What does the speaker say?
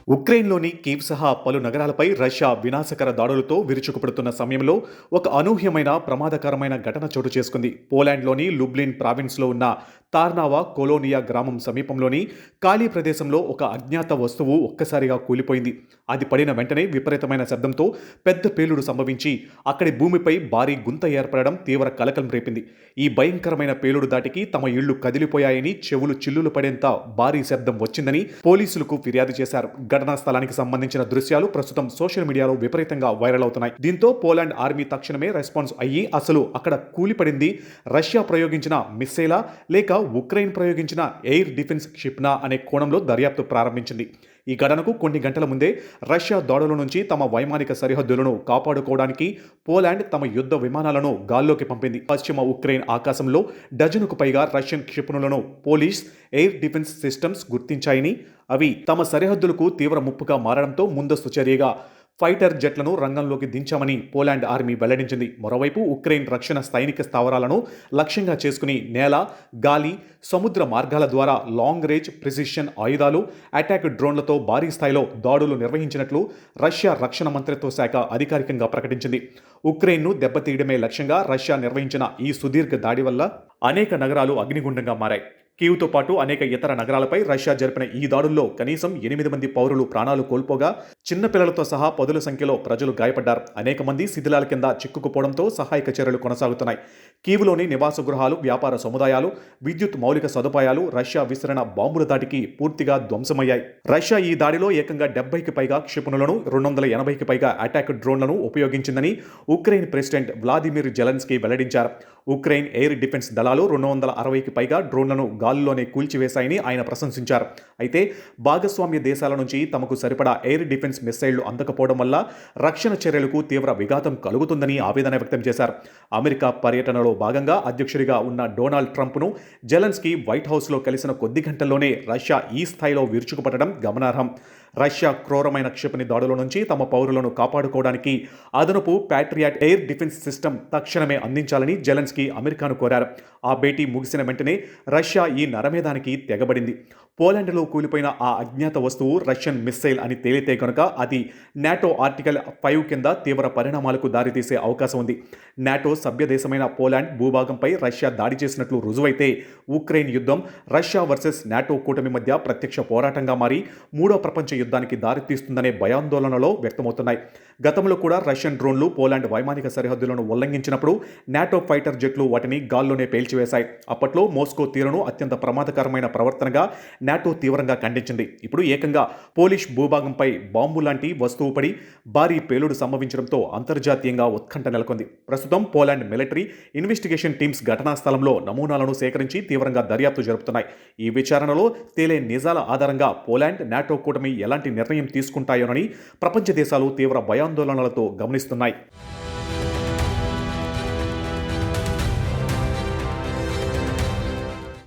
ఉక్రెయిన్లోని Kyiv సహా పలు నగరాలపై Russia వినాశకర దాడులతో విరుచుకుపడుతున్న సమయంలో ఒక అనూహ్యమైన ప్రమాదకరమైన ఘటన చోటు చేసుకుంది. పోలాండ్లోని లుబ్లిన్ ప్రావిన్స్లో ఉన్న తార్నావా కొలోనియా గ్రామం సమీపంలోని ఖాళీ ప్రదేశంలో ఒక అజ్ఞాత వస్తువు ఒక్కసారిగా కూలిపోయింది. అది పడిన వెంటనే విపరీతమైన శబ్దంతో పెద్ద పేలుడు సంభవించి అక్కడి భూమిపై భారీ గుంత ఏర్పడడం తీవ్ర కలకలం రేపింది. ఈ భయంకరమైన పేలుడు దాటికి తమ ఇళ్లు కదిలిపోయాయని, చెవులు చిల్లులు పడేంత భారీ శబ్దం వచ్చిందని పోలీసులకు ఫిర్యాదు చేశారు. ఘటనా స్థలానికి సంబంధించిన దృశ్యాలు ప్రస్తుతం సోషల్ మీడియాలో విపరీతంగా వైరల్ అవుతున్నాయి. దీంతో పోలాండ్ ఆర్మీ తక్షణమే రెస్పాన్స్ అయ్యి అసలు అక్కడ కూలిపడింది రష్యా ప్రయోగించిన మిస్సైలా లేక ఉక్రెయిన్ ప్రయోగించిన ఎయిర్ డిఫెన్స్ క్షిప్నా అనే కోణంలో దర్యాప్తు ప్రారంభించింది. ఈ ఘటనకు కొన్ని గంటల ముందే రష్యా దాడుల నుంచి తమ వైమానిక సరిహద్దులను కాపాడుకోవడానికి పోలాండ్ తమ యుద్ధ విమానాలను గాల్లోకి పంపింది. పశ్చిమ ఉక్రెయిన్ ఆకాశంలో డజనుకు పైగా రష్యన్ క్షిపణులను పోలీస్ ఎయిర్ డిఫెన్స్ సిస్టమ్స్ గుర్తించాయని, అవి తమ సరిహద్దులకు తీవ్ర ముప్పుగా మారడంతో ముందస్తు చర్యగా ఫైటర్ జెట్లను రంగంలోకి దించామని పోలాండ్ ఆర్మీ వెల్లడించింది. మరోవైపు ఉక్రెయిన్ రక్షణ సైనిక స్థావరాలను లక్ష్యంగా చేసుకుని నేల, గాలి, సముద్ర మార్గాల ద్వారా లాంగ్ రేంజ్ ప్రిసిషన్ ఆయుధాలు, అటాక్ డ్రోన్లతో భారీ స్థాయిలో దాడులు నిర్వహించినట్లు రష్యా రక్షణ మంత్రిత్వ శాఖ అధికారికంగా ప్రకటించింది. ఉక్రెయిన్ను దెబ్బతీయడమే లక్ష్యంగా రష్యా నిర్వహించిన ఈ సుదీర్ఘ దాడి వల్ల అనేక నగరాలు అగ్నిగుండంగా మారాయి. కీవ్తో పాటు అనేక ఇతర నగరాలపై రష్యా జరిపిన ఈ దాడుల్లో కనీసం 8 మంది పౌరులు ప్రాణాలు కోల్పోగా చిన్నపిల్లలతో సహా పదుల సంఖ్యలో ప్రజలు గాయపడ్డారు. అనేక మంది శిథిలాల కింద చిక్కుకుపోవడంతో సహాయక చర్యలు కొనసాగుతున్నాయి. కీవ్లోని నివాస గృహాలు, వ్యాపార సముదాయాలు, విద్యుత్ మౌలిక సదుపాయాలు రష్యా విసిరిన బాంబుల దాటికి పూర్తిగా ధ్వంసమయ్యాయి. రష్యా ఈ దాడిలో ఏకంగా 70కి పైగా క్షిపణులను, 280కి పైగా అటాక్ డ్రోన్లను ఉపయోగించిందని ఉక్రెయిన్ ప్రెసిడెంట్ వ్లాదిమిర్ జెలెన్స్కీ వెల్లడించారు. ఉక్రెయిన్ ఎయిర్ డిఫెన్స్ దళాలు 260కి పైగా డ్రోన్లను గాల్లోనే కూల్చివేశాయని ఆయన ప్రశంసించారు. అయితే భాగస్వామ్య దేశాల నుంచి తమకు సరిపడా ఎయిర్ డిఫెన్స్ మిస్సైళ్లు అందకపోవడం వల్ల రక్షణ చర్యలకు తీవ్ర విఘాతం కలుగుతుందని ఆవేదన వ్యక్తం చేశారు. అమెరికా పర్యటనలో భాగంగా అధ్యక్షుడిగా ఉన్న డొనాల్డ్ ట్రంప్ను జెలెన్స్కీ వైట్ హౌస్లో కలిసిన కొద్ది గంటల్లోనే రష్యా ఈ స్థాయిలో విరుచుకుపడడం గమనార్హం. రష్యా క్రూరమైన క్షిపణి దాడుల నుంచి తమ పౌరులను కాపాడుకోవడానికి అదనపు ప్యాట్రియాట్ ఎయిర్ డిఫెన్స్ సిస్టమ్ తక్షణమే అందించాలని జెలెన్స్కీ అమెరికాను కోరారు. ఆ భేటీ ముగిసిన వెంటనే రష్యా ఈ నరమేధానికి తెగబడింది. పోలాండ్లో కూలిపోయిన ఆ అజ్ఞాత వస్తువు రష్యన్ మిస్సైల్ అని తేలితే కనుక అది నాటో ఆర్టికల్ 5 కింద తీవ్ర పరిణామాలకు దారితీసే అవకాశం ఉంది. నాటో సభ్య దేశమైన పోలాండ్ భూభాగంపై రష్యా దాడి చేసినట్లు రుజువైతే ఉక్రెయిన్ యుద్ధం రష్యా వర్సెస్ నాటో కూటమి మధ్య ప్రత్యక్ష పోరాటంగా మారి మూడో ప్రపంచ యుద్ధానికి దారితీస్తుందనే భయాందోళనలో వ్యక్తమవుతున్నాయి. గతంలో కూడా రష్యన్ డ్రోన్లు పోలాండ్ వైమానిక సరిహద్దులను ఉల్లంఘించినప్పుడు నాటో ఫైటర్ జెట్లు వాటిని గాల్లోనే పేల్చివేశాయి. అప్పట్లో మోస్కో తీరును అత్యంత ప్రమాదకరమైన ప్రవర్తనగా నాటో తీవ్రంగా ఖండించింది. ఇప్పుడు ఏకంగా పోలిష్ భూభాగంపై బాంబు లాంటి వస్తువు పడి భారీ పేలుడు సంభవించడంతో అంతర్జాతీయంగా ఉత్కంఠ నెలకొంది. ప్రస్తుతం పోలాండ్ మిలిటరీ ఇన్వెస్టిగేషన్ టీమ్స్ ఘటనా స్థలంలో నమూనాలను సేకరించి తీవ్రంగా దర్యాప్తు జరుపుతున్నాయి. ఈ విచారణలో తేలే నిజాల ఆధారంగా పోలాండ్, నాటో కూటమి ఎలాంటి నిర్ణయం తీసుకుంటాయోనని ప్రపంచ దేశాలు తీవ్ర భయాందోళనలతో గమనిస్తున్నాయి.